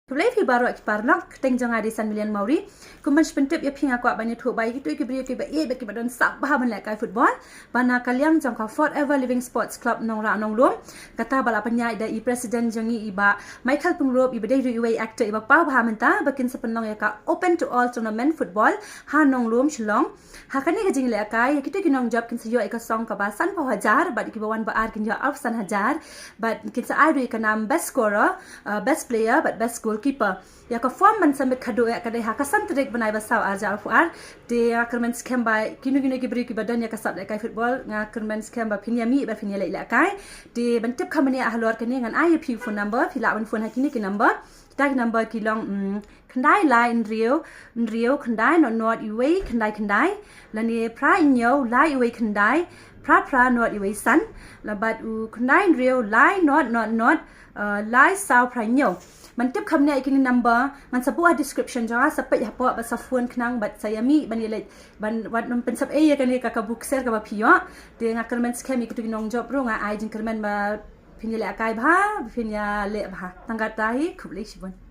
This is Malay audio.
Tulai fi baru parnak teng jangan di Sanmilian Mauri kuman sepentep ya pinga kwa banyak tu baik itu ikibri ke baki badan sak bah ban kai football bana kaliang jang ka forever living sports club Nongrah Nonglom kata bala panyai da i president jangi iba Michael Pungrop iba dai UA actor iba pau bah menta bakin sepenong ya ka open to all tournament football ha Nonglom Shillong hakani ka jing le kai kitu kinong job kin sayo ka song ka basan pa hajar bad kibawan ba ar kin ja afsan hajar but kin sa ai ka nam best scorer best player but best goalkeeper ya ka form man samit khado ya kadai ha kasan trek banai basaw aja fuar de akermen scam by kinu gibri ki badan ya kasab kai football nga akermen scam ba phinya mi ba phinya lai kai de bantep khamani ahlor kani ngan IAP phone number phila on phone hakini ki number tag number ki long khandai lai in rio khandai not iwe khandai lani pra inyo lai iwe khandai pra not iwe san labat u khandai rio lai not lai sao pra inyoมันติบคำเนี่ยอีกนิด number มันสปูa descriptionจ้าสเปยหัวบัสฟวนขนังบัดไซยามีบันนี่เลยบันวัดมันเป็นสับกันนี่กับบุกเซอร์กับพิวะเดี๋ยวงานคอมเมนต์แค่มีกุฏิน้องจอบรู้งานไอจิงคอมเมนต์มาพิญญาเละกายบ้าพิญญาเละบ้าตั้งกัดใจคุบเล็กชิบุน